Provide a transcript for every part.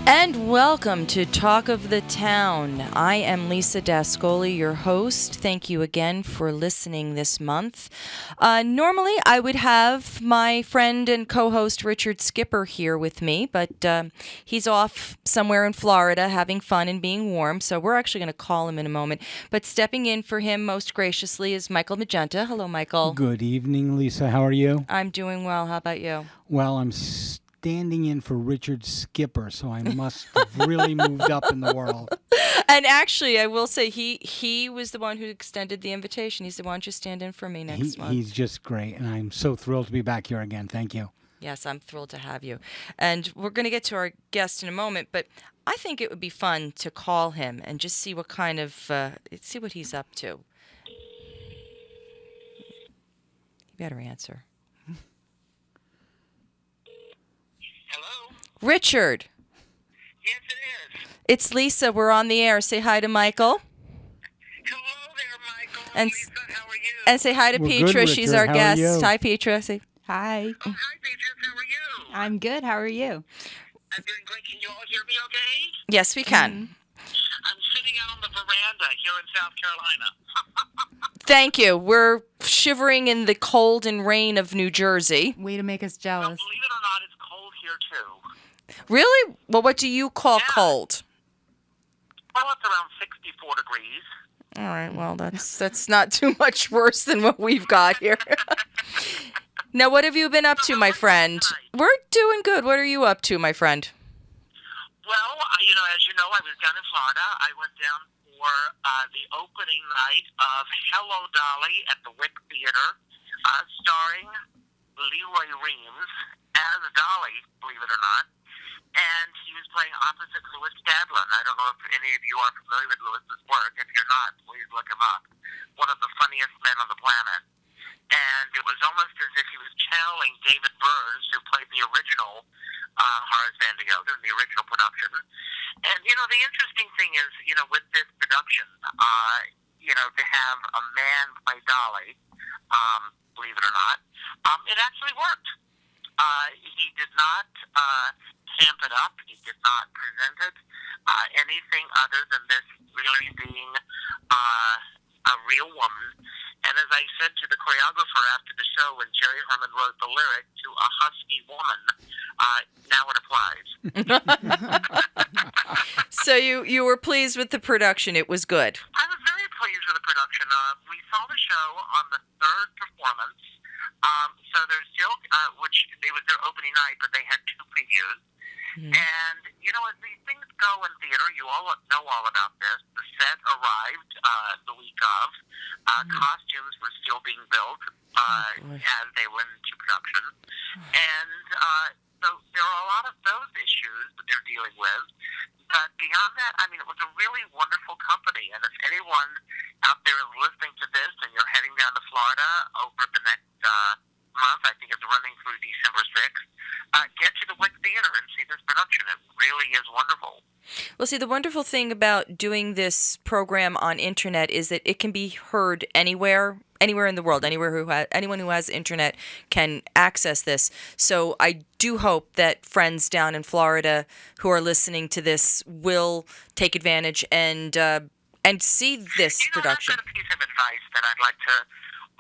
And welcome to Talk of the Town. I am Lisa Dascoli, your host. Thank you again for listening this month. Normally, I would have my friend and co-host Richard Skipper here with me, but he's off somewhere in Florida having fun and being warm, so we're actually going to call him in a moment. But stepping in for him most graciously is Michael Magenta. Hello, Michael. Good evening, Lisa. How are you? I'm doing well. How about you? Well, I'm standing in for Richard Skipper, so I must have really moved up in the world. And actually, I will say he was the one who extended the invitation. He's the one to stand in for me next month. He's just great, and I'm so thrilled to be back here again. Thank you. Yes, I'm thrilled to have you. And we're going to get to our guest in a moment, but I think it would be fun to call him and just see what kind of, see what he's up to. You better answer. Hello? Richard. Yes, it is. It's Lisa. We're on the air. Say hi to Michael. Hello there, Michael. And Lisa, how are you? And say hi to We're Petra. good, She's Richard. our How are guest. you? Hi, Petra. Say Hi. Oh, hi, Peaches. How are you? I'm good. How are you? I'm doing great. Can you all hear me okay? yes, we can. I'm sitting out on the veranda here in South Carolina. Thank you. We're shivering in the cold and rain of New Jersey. Way to make us Well, jealous. believe it or not, it's cold here, too. Really? Well, what do you call Yeah. cold? Well, it's around 64 degrees. All right. Well, that's not too much worse than what we've got here. Now, what have you been up to, my friend? We're doing good. What are you up to, my friend? Well, as you know, I was down in Florida. I went down for the opening night of Hello, Dolly at the Wick Theater, starring Leroy Reams as Dolly, believe it or not. And he was playing opposite Louis Stadlin. I don't know if any of you are familiar with Louis's work. If you're not, please look him up. One of the funniest men on the planet. And it was almost as if he was channeling David Burns, who played the original Horace Van Gogh in the original production. And, the interesting thing is, with this production, to have a man play Dolly, believe it or not, it actually worked. He did not camp it up. He did not present it anything other than this really being a real woman. And as I said to the choreographer after the show, when Jerry Herman wrote the lyric to a husky woman, now it applies. So you were pleased with the production. It was good. I was very pleased with the production. We saw the show on the third performance. So there's still, which it was their opening night, but they had two previews. Mm-hmm. And, as these things go in theater, you all know all about this. The set arrived the week of. Costumes were still being built as they went into production. And so there are a lot of those issues that they're dealing with. But beyond that, it was a really wonderful company. And if anyone out there is listening to this and you're heading down to Florida over the next month, I think it's running through December 6th, get to the Wick Theater and see this production. It really is wonderful. Well, see, the wonderful thing about doing this program on internet is that it can be heard anywhere in the world. Anyone who has internet can access this. So I do hope that friends down in Florida who are listening to this will take advantage and see this production. I've got a piece of advice that I'd like to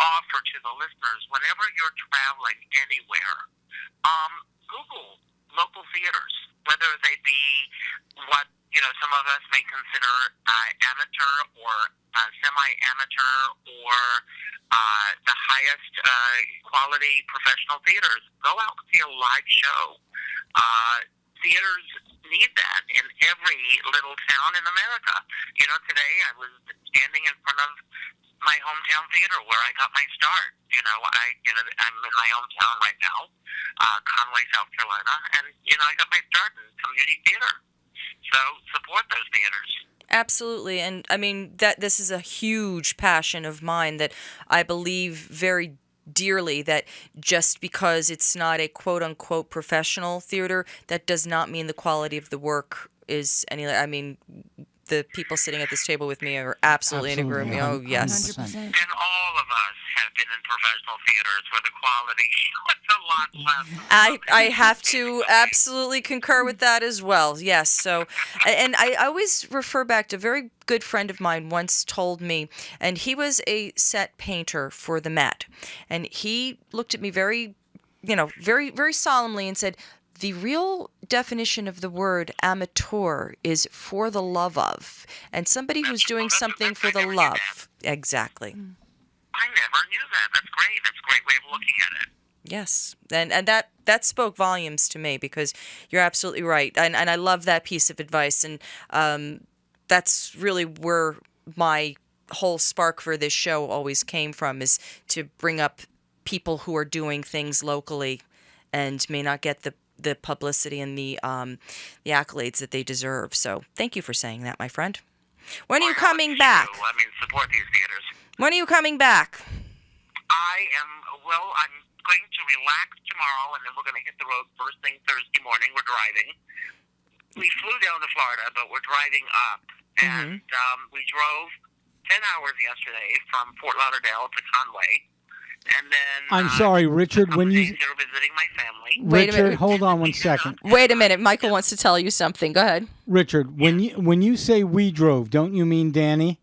offer to the listeners. Whenever you're traveling anywhere, Google local theaters, whether they be what some of us may consider amateur or semi-amateur or the highest quality professional theaters. Go out and see a live show. Theaters need that in every little town in America. Today I was standing in front of my hometown theater where I got my start. I'm in my hometown right now, Conway, South Carolina, and I got my start in community theater. So support those theaters. Absolutely, and that this is a huge passion of mine that I believe very dearly, that just because it's not a quote-unquote professional theater, that does not mean the quality of the work is any. the people sitting at this table with me are absolutely in agreement. Oh, yes. 100%. And all of us have been in professional theaters where the quality was a lot less. I have to absolutely concur with that as well. Yes. So, and I always refer back to a very good friend of mine once told me, and he was a set painter for the Met, and he looked at me very, very, very solemnly and said, the real definition of the word amateur is for the love of, and somebody who's doing something for the love. Exactly. I never knew that. That's great. That's a great way of looking at it. Yes, and that spoke volumes to me, because you're absolutely right, and I love that piece of advice, and that's really where my whole spark for this show always came from, is to bring up people who are doing things locally and may not get the publicity and the accolades that they deserve. So thank you for saying that, my friend. When are you coming back? I mean, support these theaters. When are you coming back? I'm going to relax tomorrow, and then we're going to hit the road first thing Thursday morning. We're driving. We flew down to Florida, but we're driving up. And we drove 10 hours yesterday from Fort Lauderdale to Conway. And then I'm sorry, Richard, when you... They're visiting my family. Wait a minute. Richard, hold on one second. Wait a minute. Michael wants to tell you something. Go ahead. Richard, when you say we drove, don't you mean Danny?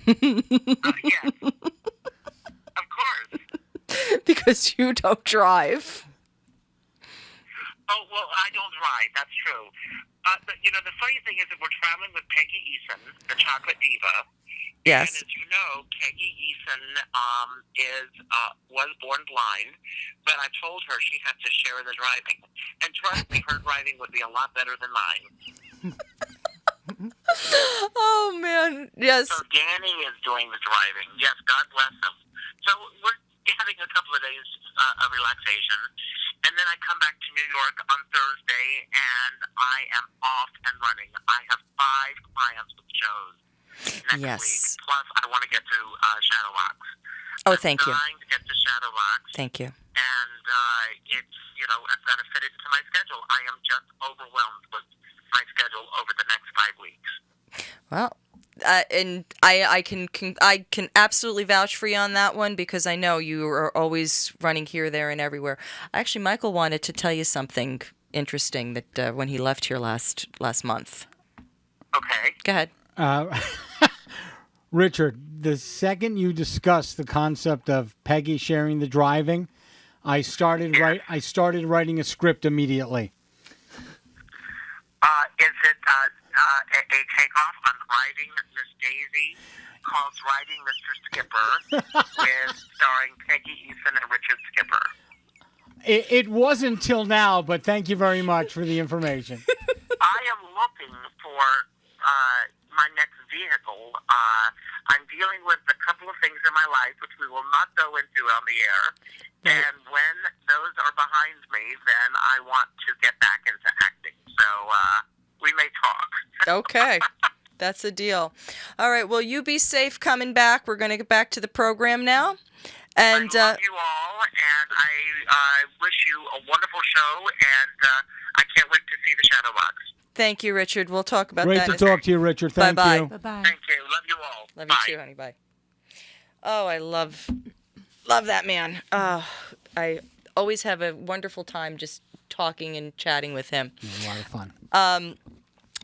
Yes. Of course. Because you don't drive. Oh, well, I don't drive. That's true. But, the funny thing is that we're traveling with Peggy Eason, the chocolate diva. Yes. And as you know, Peggy Eason was born blind, but I told her she had to share the driving. And trust me, her driving would be a lot better than mine. Oh, man. Yes. So Danny is doing the driving. Yes, God bless him. So we're having a couple of days of relaxation. And then I come back to New York on Thursday, and I am off and running. I have 5 clients with shows next week. Plus, I want to get to Shadowbox. Oh, thank you. I'm trying to get to Shadowbox. Thank you. And it's, I've got to fit it into my schedule. I am just overwhelmed with my schedule over the next 5 weeks. Well, and I can absolutely vouch for you on that one, because I know you are always running here, there, and everywhere. Actually, Michael wanted to tell you something interesting that when he left here last month. Okay. Go ahead. Richard, the second you discussed the concept of Peggy sharing the driving, I started writing a script immediately. Is it a takeoff on Riding Miss Daisy called Riding Mr. Skipper with starring Peggy Eason and Richard Skipper? It wasn't till now, but thank you very much for the information. I am looking for my next vehicle. I'm dealing with a couple of things in my life, which we will not go into on the air. And when those are behind me, then I want to get back into acting. So we may talk. Okay. That's a deal. All right. Well, you be safe coming back. We're going to get back to the program now. And I love you all, and I wish you a wonderful show, and I can't wait to see the Shadowbox. Thank you, Richard. We'll talk about Great that. to talk to you, Richard. Thank Bye-bye. you. Bye-bye. Thank you. Love you all. Love Bye. you too, honey. Bye. Oh, I love that man. I always have a wonderful time just talking and chatting with him. A lot of fun.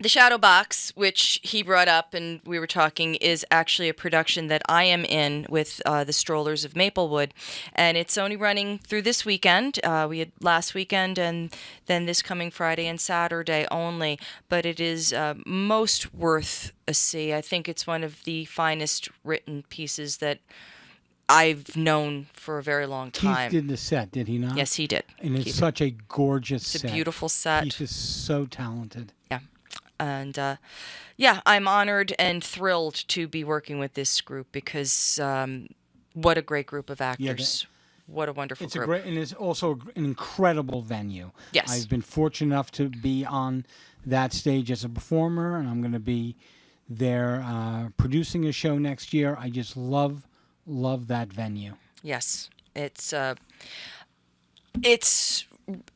The Shadow Box, which he brought up and we were talking, is actually a production that I am in with the Strollers of Maplewood. And it's only running through this weekend. We had last weekend and then this coming Friday and Saturday only. But it is most worth a see. I think it's one of the finest written pieces that I've known for a very long time. Keith did the set, did he not? Yes, he did. And it's Keith such a gorgeous set. It's a beautiful set. Keith is so talented. Yeah. And, I'm honored and thrilled to be working with this group because what a great group of actors. What a wonderful It's group. and it's also an incredible venue. Yes. I've been fortunate enough to be on that stage as a performer, and I'm going to be there producing a show next year. I just love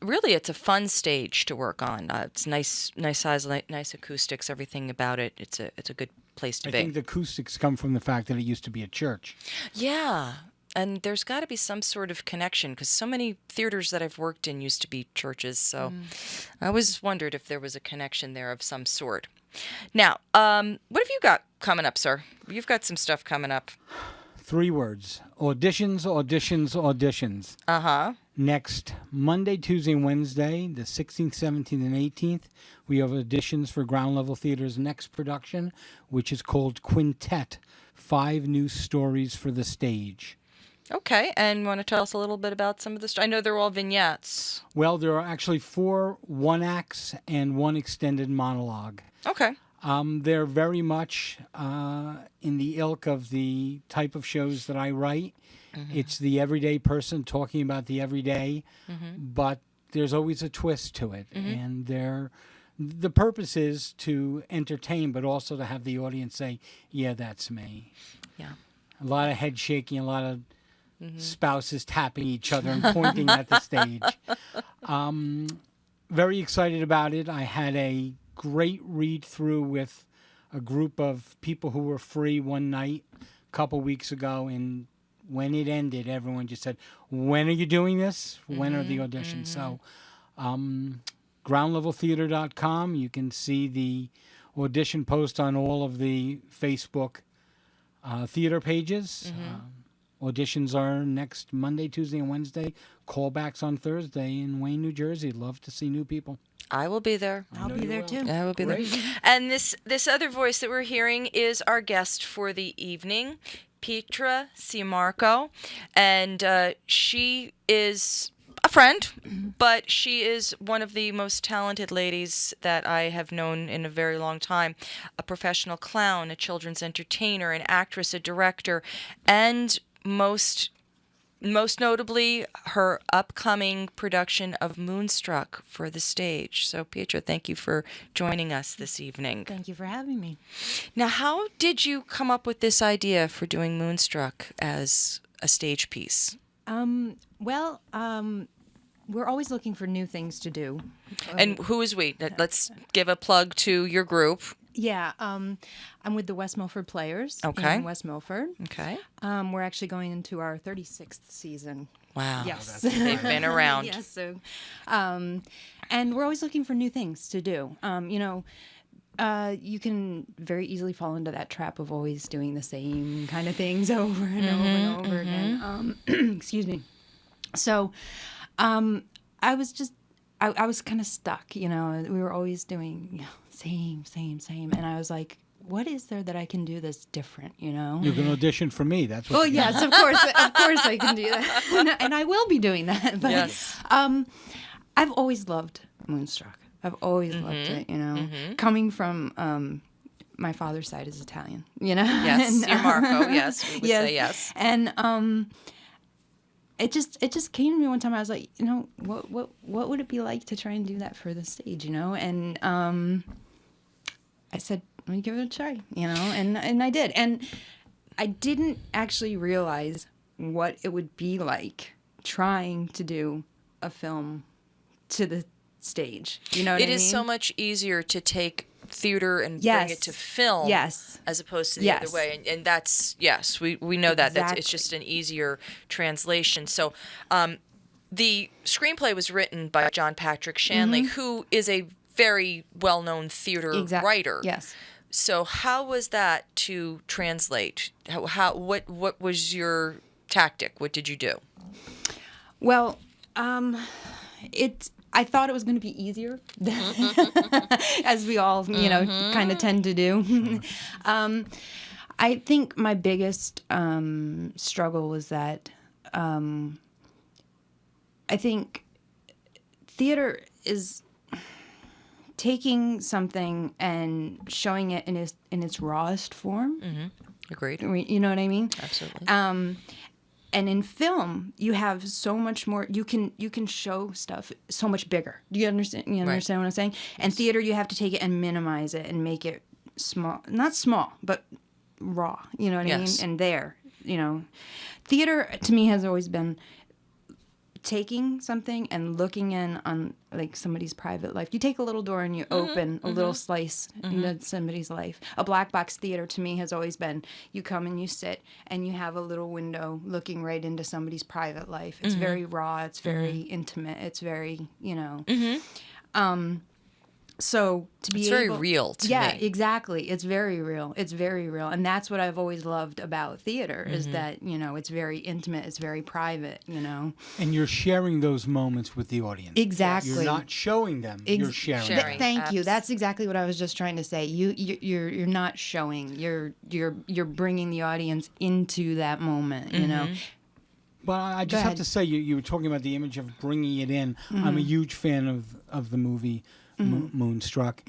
really, it's a fun stage to work on. It's nice size, nice acoustics, everything about it. It's a good place to I be. think the acoustics come from the fact that it used to be a church. Yeah. And there's got to be some sort of connection because so many theaters that I've worked in used to be churches. So I always wondered if there was a connection there of some sort. Now, what have you got coming up, sir? You've got some stuff coming up. 3 words. Auditions, auditions, auditions. Uh-huh. Next Monday, Tuesday, and Wednesday, the 16th, 17th, and 18th, we have auditions for Ground Level Theater's next production, which is called Quintet, 5 New Stories for the Stage. Okay, and want to tell us a little bit about some of the I know they're all vignettes. Well, there are actually 4 one-acts and 1 extended monologue. Okay. They're very much in the ilk of the type of shows that I write. It's the everyday person talking about the everyday, but there's always a twist to it. And the purpose is to entertain, but also to have the audience say, yeah, that's me. Yeah. A lot of head shaking, a lot of spouses tapping each other and pointing at the stage. Very excited about it. I had a great read through with a group of people who were free one night a couple weeks ago, and when it ended, everyone just said, when are you doing this? When are the auditions? So groundleveltheater.com, you can see the audition post on all of the Facebook theater pages. Auditions are next Monday, Tuesday, and Wednesday. Callbacks on Thursday in Wayne, New Jersey. Love to see new people. I will be there. I'll be there too. I will be there. And this other voice that we're hearing is our guest for the evening, Petra Seirmarco, and she is a friend, but she is one of the most talented ladies that I have known in a very long time. A professional clown, a children's entertainer, an actress, a director, and most notably, her upcoming production of Moonstruck for the stage. So, Petra, thank you for joining us this evening. Thank you for having me. Now, how did you come up with this idea for doing Moonstruck as a stage piece? Well, we're always looking for new things to do. And who is we? Let's give a plug to your group. Yeah, I'm with the West Milford Players in West Milford. Okay. We're actually going into our 36th season. Wow. Yes. They've been around. Yes. So, and we're always looking for new things to do. You can very easily fall into that trap of always doing the same kind of things over and over and over again. Excuse me. So, I was kind of stuck, we were always doing same. And I was like, what is there that I can do that's different, You can audition for me. That's what. Well, yes, of course I can do that. And I will be doing that. But, Yes. I've always loved Moonstruck. I've always loved it, Coming from my father's side is Italian, Yes, And, Seirmarco, yes, we would say yes. And it just came to me one time. I was like, what would it be like to try and do that for the stage, And I said, let me give it a try, and I did. And I didn't actually realize what it would be like trying to do a film to the stage. You know what I mean? It is so much easier to take theater and Yes. bring it to film Yes. as opposed to the Yes. other way. And that's, yes, we know that. It's Exactly. just an easier translation. So the screenplay was written by John Patrick Shanley, who is a very well-known theater writer. Yes. So how was that to translate? What was your tactic? What did you do? Well, I thought it was going to be easier, as we all, kind of tend to do. I think my biggest struggle was that I think theater is taking something and showing it in its rawest form. Agreed. You know what I mean? Absolutely. And in film, you have so much more. You can show stuff so much bigger. Do you understand? You understand what I'm saying? And theater, you have to take it and minimize it and make it small. Not small, but raw. You know what I mean? And theater to me has always been taking something and looking in on like somebody's private life. You take a little door and you open a little slice into somebody's life. A black box theater to me has always been, you come and you sit and you have a little window looking right into somebody's private life. It's very raw. It's very intimate. It's very, so to be It's very real to me. Yeah, exactly. It's very real. It's very real. And that's what I've always loved about theater is that, it's very intimate. It's very private, And you're sharing those moments with the audience. Exactly. You're not showing them. You're sharing them. Thank you. That's exactly what I was just trying to say. You're not showing. You're bringing the audience into that moment, But I just have to say, you were talking about the image of bringing it in. I'm a huge fan of the movie Moonstruck.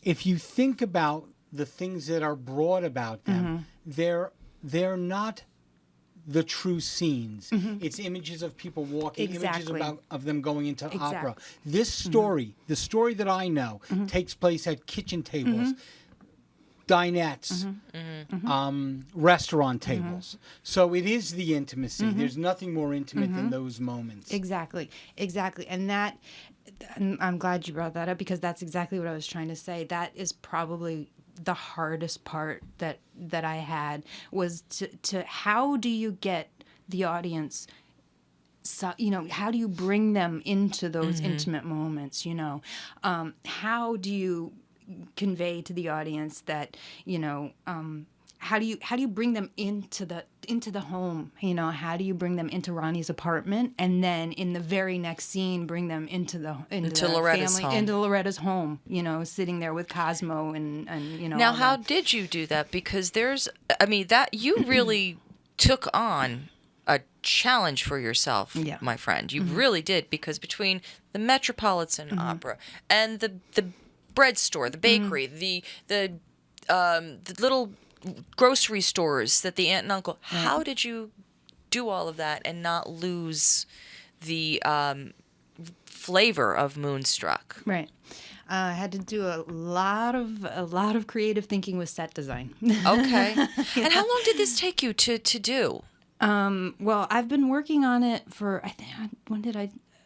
If you think about the things that are brought about them, they're not the true scenes. It's images of people walking, images of them going into opera. This story, the story that I know, takes place at kitchen tables, dinettes, restaurant tables. So it is the intimacy. There's nothing more intimate than those moments. Exactly. And I'm glad you brought that up because that's exactly what I was trying to say. That is probably the hardest part that I had was to how do you get the audience, how do you bring them into those intimate moments, how do you convey to the audience that, how do you bring them into the home? How do you bring them into Ronnie's apartment, and then in the very next scene, bring them into the Loretta's family, home. into Loretta's home? Sitting there with Cosmo and Now, how did you do that? Because that you really took on a challenge for yourself, my friend. You really did, because between the Metropolitan Opera and the bread store, the bakery, the little grocery stores that the aunt and uncle, how did you do all of that and not lose the flavor of Moonstruck? Right. I had to do a lot of creative thinking with set design. Okay. And how long did this take you to do? Well, I've been working on it for,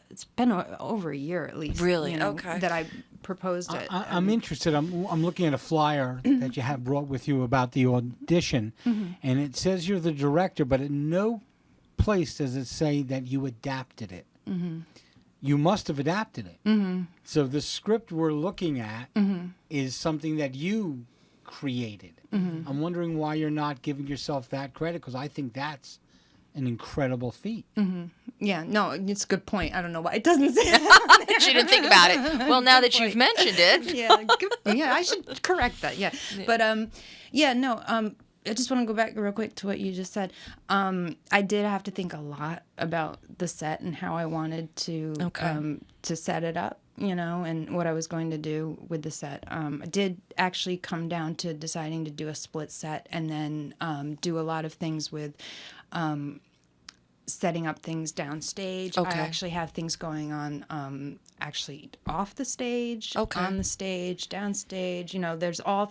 it's been over a year at least. Really? Okay. That I proposed it. I'm interested. I'm looking at a flyer that you have brought with you about the audition, and it says you're the director, but in no place does it say that you adapted it. You must have adapted it. So the script we're looking at is something that you created. I'm wondering why you're not giving yourself that credit, because I think that's an incredible feat. Yeah, no, it's a good point. I don't know why it doesn't say that. She didn't think about it. Well, now that you've mentioned it. Yeah, I should correct that. Yeah. But I just want to go back real quick to what you just said. I did have to think a lot about the set and how I wanted to set it up, and what I was going to do with the set. I did actually come down to deciding to do a split set and then do a lot of things with setting up things downstage. I actually have things going on actually off the stage, on the stage, downstage. There's all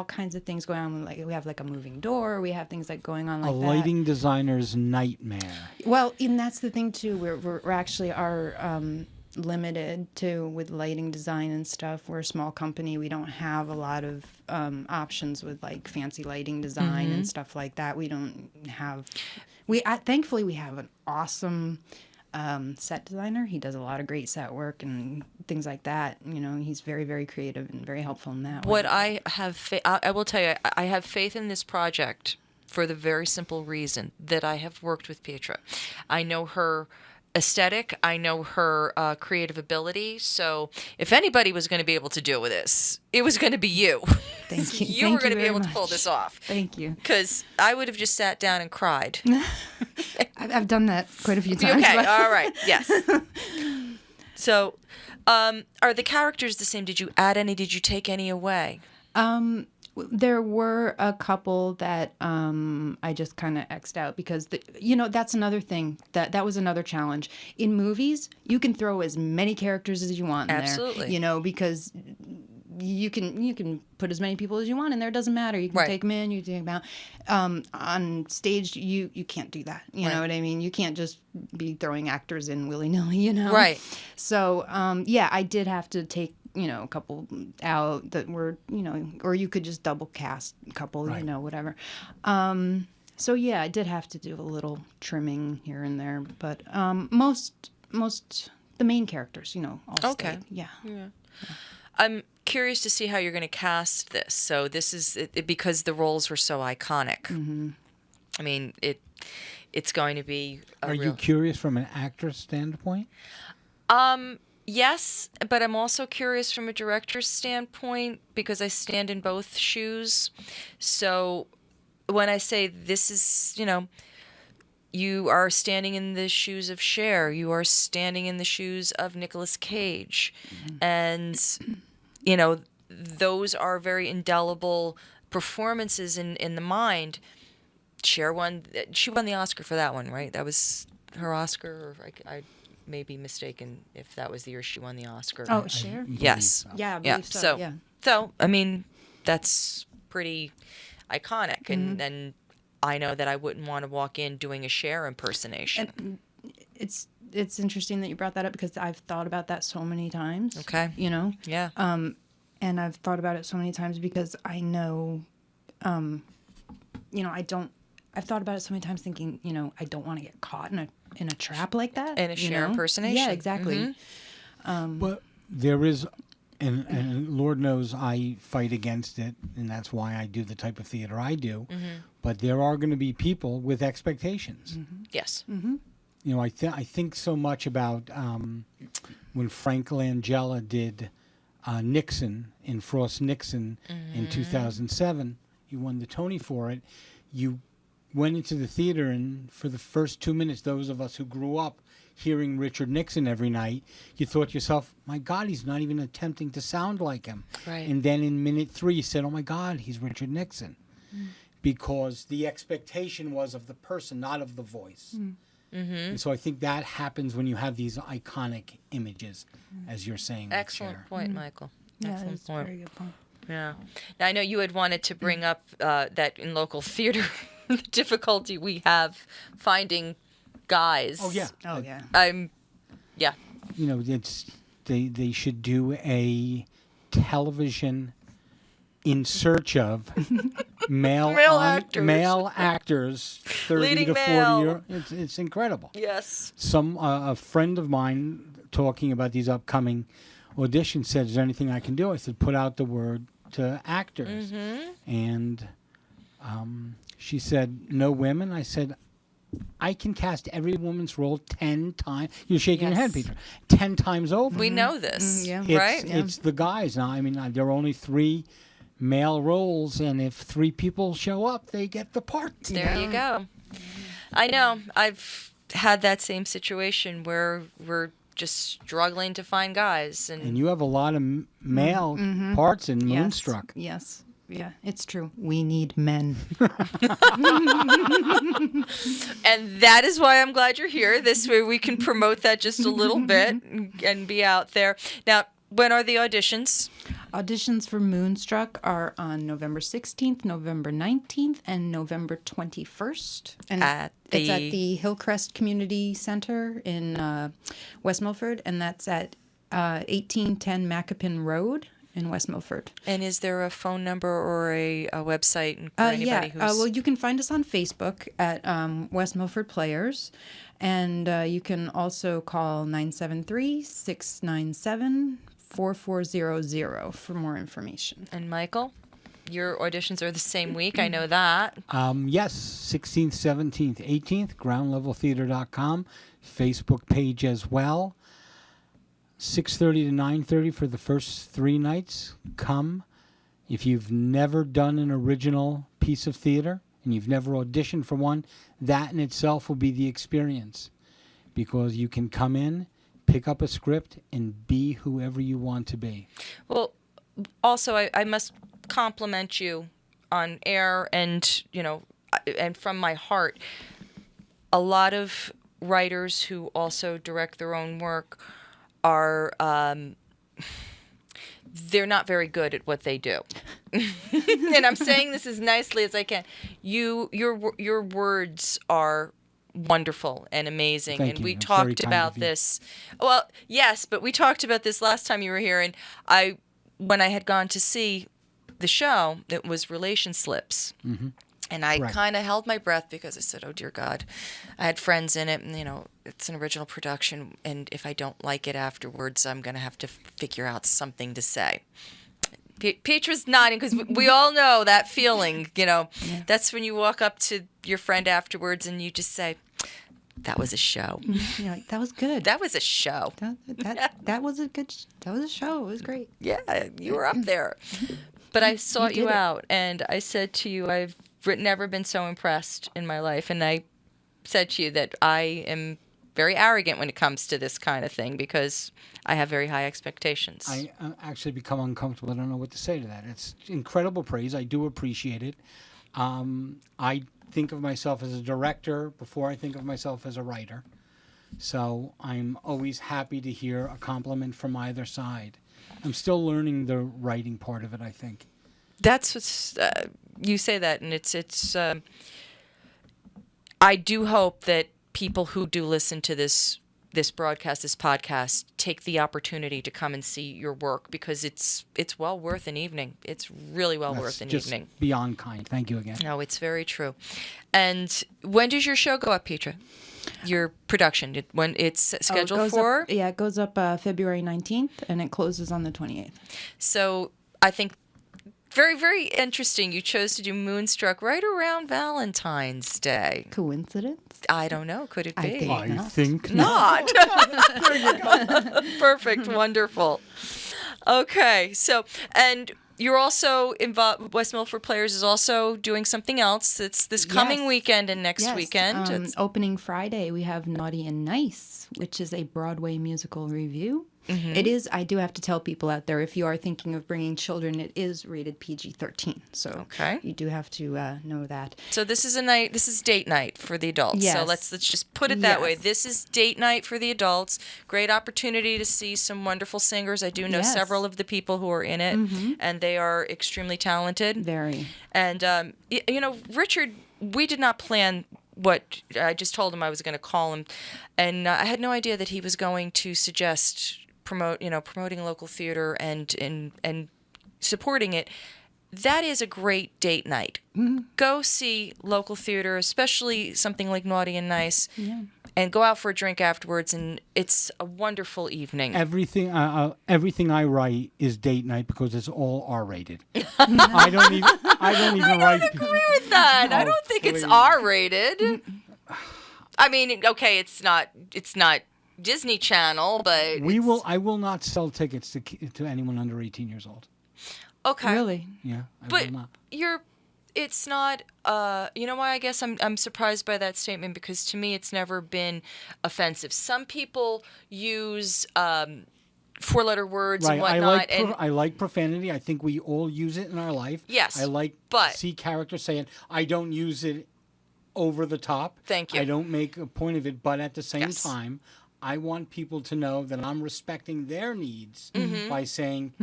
kinds of things going on. Like we have like a moving door. We have things like going on like a lighting designer's nightmare. Well, and that's the thing too. We're actually are limited to with lighting design and stuff. We're a small company. We don't have a lot of options with like fancy lighting design and stuff like that. We don't have. Thankfully we have an awesome set designer. He does a lot of great set work and things like that. He's very, very creative and very helpful in that way. I will tell you, I have faith in this project for the very simple reason that I have worked with Petra. I know her aesthetic. I know her creative ability. So if anybody was going to be able to deal with this, it was going to be you. Thank you. You were going to be able to pull this off. Thank you. Because I would have just sat down and cried. I've done that quite a few times. Okay. All right. Yes. So are the characters the same? Did you add any? Did you take any away? There were a couple that I just kind of X'd out because, that's another thing. That was another challenge. In movies, you can throw as many characters as you want in there. Absolutely. Because you can put as many people as you want in there. It doesn't matter. You can Right. take them in, you can take them out. On stage, you can't do that. You Right. know what I mean? You can't just be throwing actors in willy-nilly, you know? Right. So, I did have to take, a couple out that were, or you could just double cast a couple, Right. whatever. So I did have to do a little trimming here and there, but most the main characters, all Okay. stayed. Yeah. I'm curious to see how you're going to cast this. So this is because the roles were so iconic. Mm-hmm. I mean, it's going to be. Are you curious from an actor's standpoint? Yes, but I'm also curious from a director's standpoint because I stand in both shoes. So when I say this is, you are standing in the shoes of Cher, you are standing in the shoes of Nicolas Cage. Mm-hmm. And, those are very indelible performances in the mind. Cher she won the Oscar for that one, right? That was her Oscar, or I may be mistaken if that was the year she won the Oscar. Oh, Cher? Yes. Yeah, I Yeah. believe so. Yeah. So, I mean, that's pretty iconic. Mm-hmm. And I know that I wouldn't want to walk in doing a Cher impersonation. And it's interesting that you brought that up because I've thought about that so many times. Okay. Yeah. And I've thought about it so many times because I know, I've thought about it so many times thinking, I don't want to get caught in a trap like that. In a Cher impersonation. Yeah, exactly. Mm-hmm. But there is, and Lord knows I fight against it, and that's why I do the type of theater I do. Mm-hmm. But there are going to be people with expectations. Mm-hmm. Yes. I think so much about when Frank Langella did Nixon in Frost Nixon in 2007. He won the Tony for it. You went into the theater, and for the first 2 minutes, those of us who grew up hearing Richard Nixon every night, you thought to yourself, my God, he's not even attempting to sound like him. Right. And then in minute 3, you said, oh my God, he's Richard Nixon. Because the expectation was of the person, not of the voice. And so I think that happens when you have these iconic images, as you're saying. Excellent Cher. point, Michael. Yeah, Excellent that's a point. very good point. Yeah. Now, I know you had wanted to bring up that in local theater, the difficulty we have finding guys. Oh, yeah. Oh, yeah. Yeah. It's they should do a television in search of male actors 30 Leading to 40 male. It's incredible. Yes. A friend of mine talking about these upcoming auditions said, is there anything I can do? I said, put out the word to actors. And she said, no women. I said, I can cast every woman's role 10 times. You're shaking your head, Yes. Peter. 10 times over. We know this. Yeah. Right? It's the guys now. I mean, there are only 3 male roles, and if 3 people show up, they get the part. There you go. I know. I've had that same situation where we're just struggling to find guys. And you have a lot of male parts in Moonstruck. Yes. Yeah, it's true. We need men. And that is why I'm glad you're here. This way we can promote that just a little bit and be out there. Now, when are the auditions? Auditions for Moonstruck are on November 16th, November 19th, and November 21st. And it's at the Hillcrest Community Center in West Milford, and that's at 1810 Macapin Road in West Milford. And is there a phone number or a website for anybody who's... well, you can find us on Facebook at West Milford Players, and you can also call 973-697-4400 for more information. And Michael, your auditions are the same week. I know that. Yes, 16th, 17th, 18th, groundleveltheater.com, Facebook page as well. 6:30 to 9:30 for the first 3 nights. Come. If you've never done an original piece of theater and you've never auditioned for one, that in itself will be the experience, because you can come in, pick up a script, and be whoever you want to be. Well, also, I must compliment you on air and, and from my heart. A lot of writers who also direct their own work are they're not very good at what they do. And I'm saying this as nicely as I can. Your words are wonderful and amazing. Thank and you. we That's very talked kind about of you. this. Well, yes, but we talked about this last time you were here, and when I had gone to see the show, it was Relation Slips. Mm-hmm. And I Correct. kind of held my breath because I said, oh, dear God. I had friends in it, and, it's an original production, and if I don't like it afterwards, I'm going to have to figure out something to say. Petra's nodding because we all know that feeling, Yeah. That's when you walk up to your friend afterwards and you just say, that was a show. You're like, that was good. That was a show. That was a good. That was a show. It was great. Yeah, you were up there. But I sought you did it. out, and I said to you, I've never been so impressed in my life. And I said to you that I am very arrogant when it comes to this kind of thing because I have very high expectations. I actually become uncomfortable. I don't know what to say to that. It's incredible praise. I do appreciate it. I think of myself as a director before I think of myself as a writer. So I'm always happy to hear a compliment from either side. I'm still learning the writing part of it, I think. That's what's, you say that, and it's I do hope that people who do listen to this broadcast, this podcast, take the opportunity to come and see your work because it's well worth an evening. It's really well worth an Just evening. beyond kind. Thank you again. No, it's very true. And when does your show go up, Petra? Your production, when it's scheduled for? It goes up February 19th, and it closes on the 28th. So I think very, very interesting. You chose to do Moonstruck right around Valentine's Day. Coincidence? I don't know. Could it be? I think not. Not. Perfect. Wonderful. Okay. So, and you're also involved. West Milford Players is also doing something else. It's this coming weekend and next weekend. It's Opening Friday, we have Naughty and Nice, which is a Broadway musical review. Mm-hmm. It is, I do have to tell people out there, if you are thinking of bringing children, it is rated PG-13. So Okay. you do have to know that. So this is this is date night for the adults. Yes. So let's just put it that way. Yes. This is date night for the adults. Great opportunity to see some wonderful singers. I do know Yes. several of the people who are in it, and they are extremely talented. Very. And, Richard, we did not plan what I just told him I was going to call him. And I had no idea that he was going to suggest promoting local theater and supporting it. That is a great date night. Mm-hmm. Go see local theater, especially something like Naughty and Nice, Yeah. and go out for a drink afterwards, and it's a wonderful evening. Everything I write is date night because it's all R-rated. I don't even write. Agree with that. I Oh, don't think it's please. R-rated. I mean, okay, it's not Disney Channel, but I will not sell tickets to anyone under 18 years old. okay. Really? Yeah, I But will not. it's not. You know why? I guess I'm surprised by that statement because to me it's never been offensive. Some people use four-letter words and Right, whatnot, I like profanity. I think we all use it in our life. Yes, I like but- see characters saying. I don't use it over the top. Thank you. I don't make a point of it, but at the same Yes. time, I want people to know that I'm respecting their needs by saying,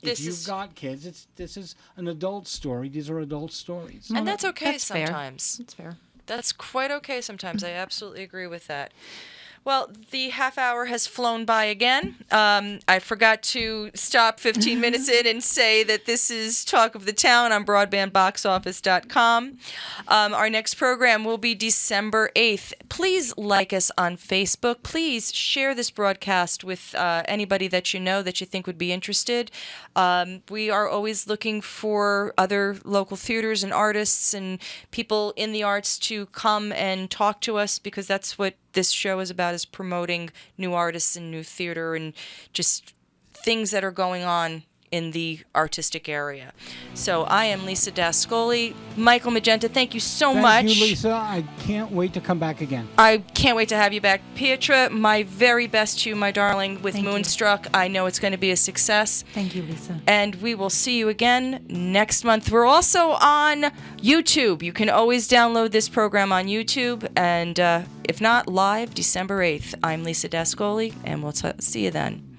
if This you've is- got kids, this is an adult story. These are adult stories. and that's okay That's fair. sometimes. It's fair. That's quite okay sometimes. I absolutely agree with that. Well, the half hour has flown by again. I forgot to stop 15 minutes in and say that this is Talk of the Town on broadbandboxoffice.com. Our next program will be December 8th. Please like us on Facebook. Please share this broadcast with anybody that you know that you think would be interested. We are always looking for other local theaters and artists and people in the arts to come and talk to us because that's what this show is about, is promoting new artists and new theater and just things that are going on in the artistic area. So I am Lisa Dascoli. Michael Magenta, thank you so much. Thank you, Lisa. I can't wait to come back again. I can't wait to have you back. Petra, my very best to you, my darling, with Thank you. Moonstruck. I know it's going to be a success. Thank you, Lisa. And we will see you again next month. We're also on YouTube. You can always download this program on YouTube. And if not, live December 8th. I'm Lisa Dascoli, and we'll see you then.